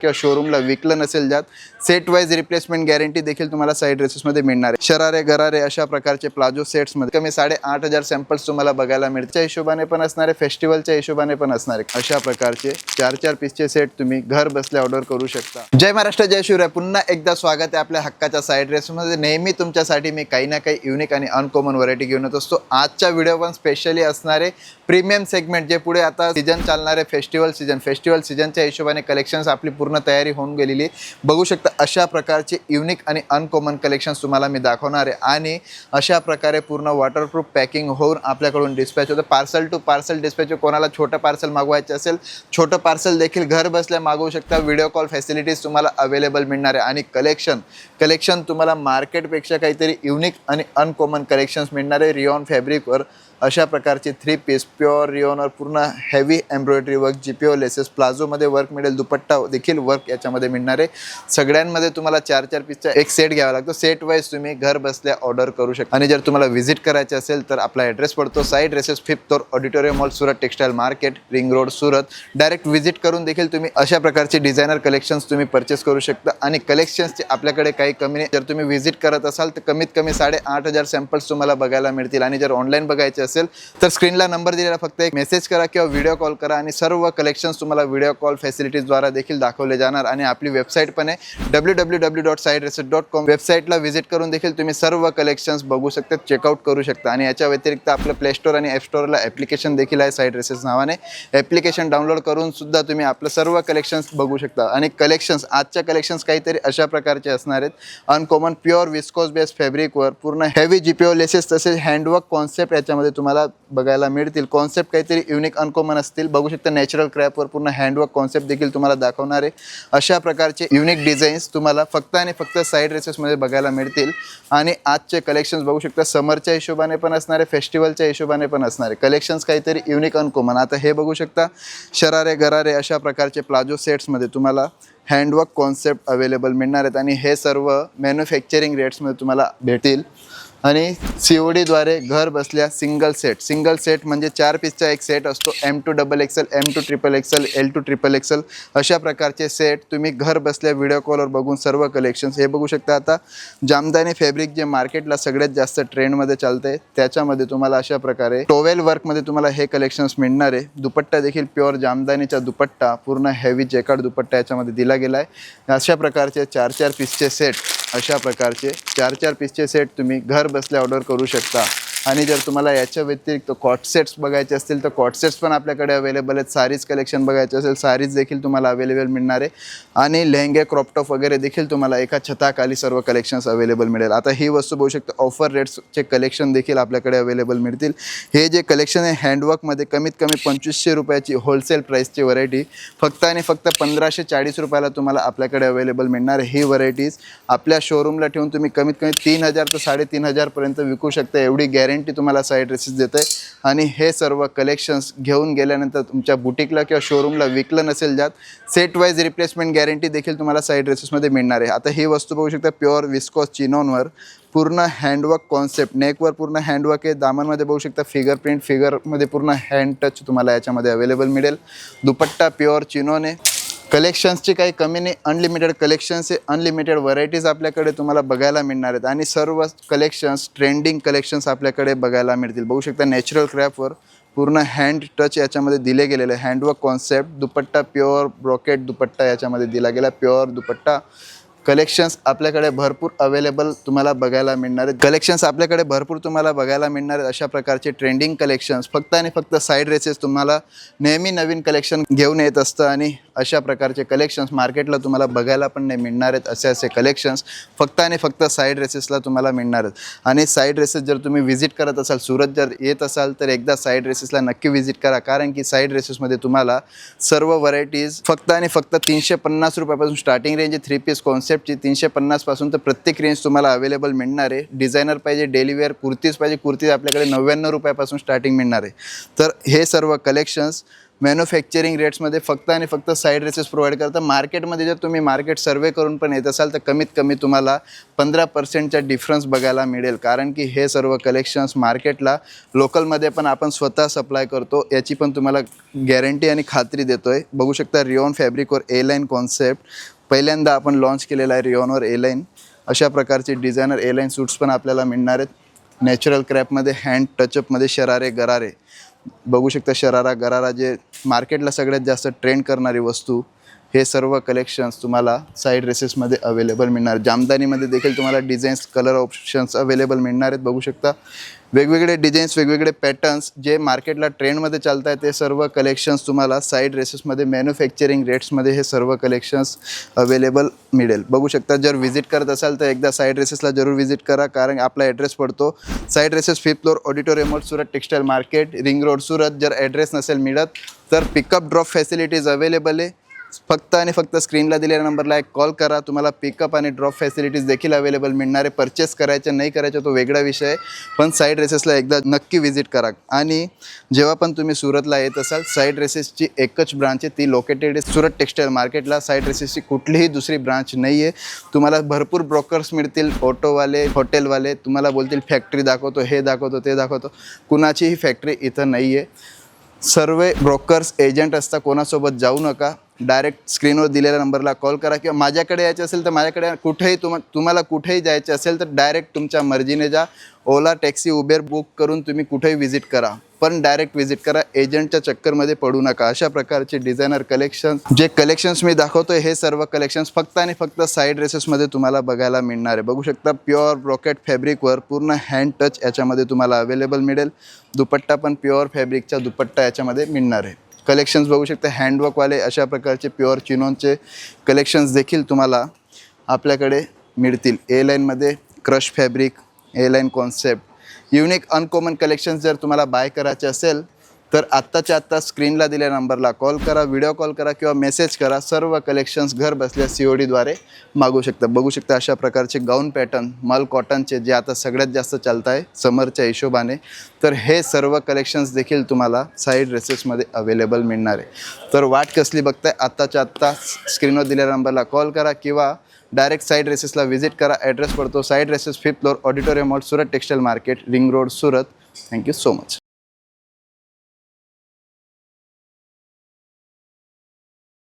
किंवा शोरूमला विकलं नसेल ज्यात सेट वाइज रिप्लेसमेंट गॅरंटी देखील तुम्हाला साईड ड्रेसेसमध्ये मिळणार आहे। शरारे गरारे अशा प्रकारचे प्लाझो सेट्समध्ये कमी 8,500 सॅम्पल्स तुम्हाला बघायला मिळतील। हिशोबाने पण असणार आहे, फेस्टिवलच्या हिशोबाने पण असणार आहे। अशा प्रकारचे 4-4 पीसचे सेट तुम्ही घर बसल्या ऑर्डर करू शकता। जय महाराष्ट्र, जय शिवराय। पुन्हा एकदा स्वागत आहे आपल्या हक्काच्या साईड ड्रेसमध्ये। नेहमी तुमच्यासाठी मी काही ना काही युनिक आणि अनकॉमन व्हरायटी घेऊन येत असतो। आजच्या व्हिडिओ पण स्पेशली असणार आहे प्रीमियम सेगमेंट, जे पुढे आता सीजन चालणार आहे, फेस्टिवल सीजनच्या हिशोबाने कलेक्शन्स आपली पूर्ण तयारी होऊन गेलेली बघू शकता। अशा प्रकारचे युनिक आणि अनकॉमन कलेक्शन्स तुम्हाला मी दाखवणार आहे आणि अशा प्रकारे पूर्ण वॉटरप्रूफ पॅकिंग होऊन आपल्याकडून डिस्पॅच होतं। Parcel to parcel dispatch. कोणाला छोटं पार्सल मागवायचं असेल, छोटं पार्सल देखील घर बसल्या मागवू शकता। व्हिडिओ कॉल फॅसिलिटीज तुम्हाला अवेलेबल मिळणार आहे आणि कलेक्शन तुम्हाला मार्केटपेक्षा काहीतरी युनिक आणि अनकॉमन कलेक्शन्स मिळणार आहे। रिओन फॅब्रिकवर अशा प्रकारचे 3 पीस प्युअर रिओनवर पूर्ण heavy embroidery work, GPO laces, प्लाझोमध्ये वर्क मिळेल, दुपट्टा देखील वर्क याच्यामध्ये मिळणार आहे। सगळ्यांमध्ये तुम्हाला 4-4 पीसचा एक सेट घ्यावा लागतो। सेट वाईज तुम्ही घर बसल्या ऑर्डर करू शकता। आणि जर तुम्हाला व्हिजिट करायचे असेल तर आपला ॲड्रेस पडतो side dresses 5th floor, auditorium mall, Surat textile market, ring road, Surat. Direct visit करून देखील तुम्ही अशा प्रकारचे डिझायनर कलेक्शन्स तुम्ही परचेस करू शकता। आणि कलेक्शन्सचे आपल्याकडे काही कमी नाही। जर तुम्ही व्हिजिट करत असाल तर कमीत कमी 8,500 सॅम्पल्स तुम्हाला बघायला मिळतील। आणि जर ऑनलाईन बघायचे असेल तर स्क्रीनला नंबर दिलेला, फक्त एक मेसेज करा किंवा व्हिडिओ कॉल करा आणि सर्व कलेक्शन्स तुम्हाला व्हिडिओ कॉल फॅसिलिटीजद्वारे देखील दाखवले जाणार। आणि आपली वेबसाईट पण आहे www.sidedresses.com। वेबसाईटला व्हिजिट करून देखील तुम्ही सर्व कलेक्शन्स बघू शकता, चेकआउट करू शकता। आणि याच्या व्यतिरिक्त आपलं प्ले स्टोअर आणि ॲप स्टोअरला ॲप्लिकेशन देखील आहे साईड ड्रेसेस नावाने। ॲप्लिकेशन डाउनलोड करून सुद्धा तुम्ही आपलं सर्व कलेक्शन्स बघू शकता। आणि आजच्या कलेक्शन्स काहीतरी अशा प्रकारचे असणार आहेत। अनकॉमन प्युअर विस्कोस बेस्ड फॅब्रिकवर पूर्ण हेवी जीपीओ लेसेस तसेच हँडवर्क कॉन्सेप्ट याच्यामध्ये तुम्हाला बघायला मिळतील। कॉन्सेप्ट काहीतरी युनिक अनकॉमन असतील बघू शकता। नॅचरल क्रॅपवर पूर्ण हँडवर्क कॉन्सेप्ट देखील तुम्हाला दाखवणार आहे। अशा प्रकारचे युनिक डिझाईन्स तुम्हाला फक्त आणि फक्त साईड ड्रेसेसमध्ये बघायला मिळतील। आणि आजचे कलेक्शन्स बघू शकता, समरच्या हिशोबाने पण असणार आहे, फेस्टिवलच्या हिशोबाने पण असणार आहे। कलेक्शन्स काहीतरी युनिक अनकॉमन। आता हे बघू शकता, शरारे गरारे अशा प्रकारचे प्लाझो सेट्समध्ये तुम्हाला हँडवर्क कॉन्सेप्ट अवेलेबल मिळणार आहेत। आणि हे सर्व मॅन्युफॅक्चरिंग रेट्समध्ये तुम्हाला भेटतील। आणि CODद्वारे घर बसल्या सिंगल सेट म्हणजे 4 पीसचा एक सेट असतो। M to XXL, M to XXL, L to XXL अशा प्रकारचे सेट तुम्ही घर बसल्या व्हिडिओ कॉलवर बघून सर्व कलेक्शन्स हे बघू शकता। आता जामदानी फॅब्रिक जे मार्केटला सगळ्यात जास्त ट्रेंडमध्ये चालतंय, त्याच्यामध्ये तुम्हाला अशा प्रकारे टोवेल वर्कमध्ये तुम्हाला हे कलेक्शन्स मिळणार आहे। दुपट्टा देखील प्युअर जामदानीचा दुपट्टा, पूर्ण हेवी जॅकेट दुपट्टा याच्यामध्ये दिला गेला आहे। अशा प्रकारचे 4-4 पीसचे सेट, अशा प्रकारचे 4-4 पीसचे सेट तुम्ही घर बसल्या ऑर्डर करू शकता। आणि जर तुम्हाला याच्या व्यतिरिक्त कॉट सेट्स बघायचे असतील तर कॉट सेट्स पण आपल्याकडे अवेलेबल आहेत। सारीज कलेक्शन बघायचे असेल, सारीज देखील तुम्हाला अवेलेबल मिळणार आहे। आणि लेहंगे, क्रॉपटॉप वगैरे देखील तुम्हाला एका छताखाली सर्व कलेक्शन्स अवेलेबल मिळेल। आता ही वस्तू बघू शकता, ऑफर रेट्सचे कलेक्शन देखील आपल्याकडे अवेलेबल मिळतील। हे जे कलेक्शन आहे हँडवर्कमध्ये कमीत कमी 2500 रुपयाची होलसेल प्राईसची व्हरायटी फक्त आणि फक्त 1540 रुपयाला तुम्हाला आपल्याकडे अवेलेबल मिळणार आहे। ही व्हरायटीज आपल्या शोरूमला ठेवून तुम्ही कमीत कमी 3000 ते 3500 पर्यंत विकू शकता, एवढी गॅरंटी तुम्हाला साईड ड्रेसेस देते। आणि हे सर्व कलेक्शन्स घेऊन गेल्यानंतर तुमच्या बुटीकला किंवा शोरूमला विकलं नसेल ज्यात सेट वाईज रिप्लेसमेंट गॅरंटी देखील तुम्हाला साईड ड्रेसेसमध्ये मिळणार आहे। आता ही वस्तू बघू शकता, प्युअर विस्कोस चिनॉनवर पूर्ण हँडवर्क कॉन्सेप्ट, नेकवर पूर्ण हँडवर्क आहे। दामनमध्ये बघू शकता फिगर प्रिंट, फिगरमध्ये पूर्ण हँड टच तुम्हाला याच्यामध्ये अवेलेबल मिळेल। दुपट्टा प्युअर चिनॉन आहे। कलेक्शन्सची काही कमी नाही, अनलिमिटेड कलेक्शन्स आहे, अनलिमिटेड व्हरायटीज आपल्याकडे तुम्हाला बघायला मिळणार आहेत। आणि सर्व कलेक्शन्स ट्रेंडिंग कलेक्शन्स आपल्याकडे बघायला मिळतील बघू शकता। नॅचरल क्रॅपवर पूर्ण हँड टच याच्यामध्ये दिले गेलेले, हँडवर्क कॉन्सेप्ट, दुपट्टा प्युअर ब्रोकेट दुपट्टा याच्यामध्ये दिला गेला, प्युअर दुपट्टा। कलेक्शन्स आपल्याकडे भरपूर अवेलेबल तुम्हाला बघायला मिळणार आहेत। अशा प्रकारचे ट्रेंडिंग कलेक्शन्स फक्त आणि फक्त साईड ड्रेसेस तुम्हाला नेहमी नवीन कलेक्शन घेऊन येत असतं। आणि अशा प्रकारचे कलेक्शन्स मार्केटला तुम्हाला बघायला पण नाही मिळणार आहेत। असे कलेक्शन्स फक्त आणि फक्त साईड ड्रेसेसला तुम्हाला मिळणार आहेत। आणि साईड ड्रेसेस जर तुम्ही व्हिजिट करत असाल, सुरत जर येत असाल तर एकदा साईड ड्रेसेसला नक्की व्हिजिट करा। कारण की साईड ड्रेसेसमध्ये तुम्हाला सर्व व्हरायटीज फक्त आणि फक्त 350 रुपयापासून स्टार्टिंग रेंज आहे। 3 पीस कॉन्सेप्टची 350 पासून तर प्रत्येक रेंज तुम्हाला अवेलेबल मिळणार आहे। डिझायनर पाहिजे, डेली वेअर कुर्तीज पाहिजे, कुर्तीज आपल्याकडे 99 रुपयापासून स्टार्टिंग मिळणार आहे। तर हे सर्व कलेक्शन्स मॅन्युफॅक्चरिंग रेट्समध्ये फक्त आणि फक्त साईड ड्रेसेस प्रोव्हाइड करतात. मार्केटमध्ये जर तुम्ही मार्केट सर्वे करून पण येत असाल तर कमीत कमी तुम्हाला 15%चा डिफरन्स बघायला मिळेल, कारण की हे सर्व कलेक्शन्स मार्केटला लोकलमध्ये पण आपण स्वतः सप्लाय करतो, याची पण तुम्हाला गॅरंटी आणि खात्री देतो आहे. बघू शकता रिओन फॅब्रिकवर ए लाईन कॉन्सेप्ट पहिल्यांदा आपण लॉन्च केलेला आहे. रिओनवर ए लाईन अशा प्रकारचे डिझायनर ए लाईन सूट्स पण आपल्याला मिळणार आहेत. नॅचरल क्रॅपमध्ये हँड टचअपमध्ये शरारे गरारे बघू शकता. शरारा गरारा जे मार्केटला सगळ्यात जास्त ट्रेंड करणारी वस्तू, हे सर्व कलेक्शन्स तुम्हाला साईड ड्रेसेसमध्ये अवेलेबल मिळणार. जामदानीमध्ये देखील तुम्हाला डिझाईन्स कलर ऑप्शन्स अवेलेबल मिळणार आहेत. बघू शकता वेगवेगळे डिझाईन्स वेगवेगळे पॅटर्न्स जे मार्केटला ट्रेंडमध्ये चालत आहे ते सर्व कलेक्शन्स तुम्हाला साईड ड्रेसेसमध्ये मॅन्युफॅक्चरिंग रेट्समध्ये हे सर्व कलेक्शन्स अवेलेबल मिळेल. बघू शकता. जर व्हिजिट करत असाल तर एकदा साईड ड्रेसेसला जरूर व्हिजिट करा, कारण आपला ॲड्रेस पडतो side dresses 5th floor auditorium मोड Surat textile market ring road Surat. जर ॲड्रेस नसेल मिळत तर पिकअप ड्रॉप फॅसिलिटीज अवेलेबल आहे. फक्त आणि फक्त स्क्रीनला दिलेल्या नंबरला एक कॉल करा, तुम्हाला पिकअप आणि ड्रॉप फॅसिलिटीज देखील अवेलेबल मिळणार आहे. परचेस करायचं नाही करायचं तो वेगळा विषय आहे, पण साईड ड्रेसेसला एकदा नक्की व्हिजिट करा. आणि जेव्हा पण तुम्ही सुरतला येत असाल, साईड ड्रेसेसची एकच ब्रांच आहे, ती लोकेटेड आहे सुरत टेक्सटाईल मार्केटला. साईड ड्रेसेसची कुठलीही दुसरी ब्रांच नाही आहे. तुम्हाला भरपूर ब्रोकर्स मिळतील, ऑटोवाले हॉटेलवाले तुम्हाला बोलतील फॅक्टरी दाखवतो, हे दाखवतो, ते दाखवतो. कुणाचीही फॅक्टरी इथं नाही आहे. सर्व ब्रोकर्स एजंट असतात, कोणासोबत जाऊ नका. डायरेक्ट स्क्रीनवर दिलेल्या नंबरला कॉल करा, किंवा माझ्याकडे यायचं असेल तर माझ्याकडे कुठेही तुम्हाला कुठेही जायचं असेल तर डायरेक्ट तुमच्या मर्जीने जा. ओला टॅक्सी उबेर बुक करून तुम्ही कुठेही व्हिजिट करा, पण डायरेक्ट व्हिजिट करा. एजंटच्या चक्करमध्ये पडू नका. अशा प्रकारचे डिझायनर कलेक्शन्स जे कलेक्शन्स मी दाखवतोय हे सर्व कलेक्शन्स फक्त आणि फक्त साईड ड्रेसेसमध्ये तुम्हाला बघायला मिळणार आहे. बघू शकता प्युअर ब्रोकेट फॅब्रिकवर पूर्ण हँड टच याच्यामध्ये तुम्हाला अवेलेबल मिळेल. दुपट्टा पण प्युअर फॅब्रिकचा दुपट्टा याच्यामध्ये मिळणार आहे. कलेक्शन्स बघू शकता हँडवर्कवाले अशा प्रकारचे प्युअर चिनोनचे कलेक्शन्स देखील तुम्हाला आपल्याकडे मिळतील. ए लाईनमध्ये crush fabric, A line concept, unique uncommon collections जर तुम्हाला बाय करायचे असेल तर आत्ताच्या आत्ता स्क्रीनला दिलेल्या नंबरला कॉल करा, व्हिडिओ कॉल करा किंवा मेसेज करा. सर्व कलेक्शन्स घर बसल्या CODद्वारे मागवू शकता. बघू शकता अशा प्रकारचे गाऊन पॅटर्न मल कॉटनचे जे आता सगळ्यात जास्त चालत आहे समरच्या हिशोबाने, तर हे सर्व कलेक्शन्स देखील तुम्हाला साईड ड्रेसेसमध्ये अवेलेबल मिळणार आहे. तर वाट कसली बघताय, आत्ताच्या आत्ता स्क्रीनवर दिलेल्या नंबरला कॉल करा किंवा डायरेक्ट साईड ड्रेसेसला व्हिजिट करा. ॲड्रेस पडतो side dresses 5th floor auditorium mall Surat textile market ring road Surat. Thank you so much.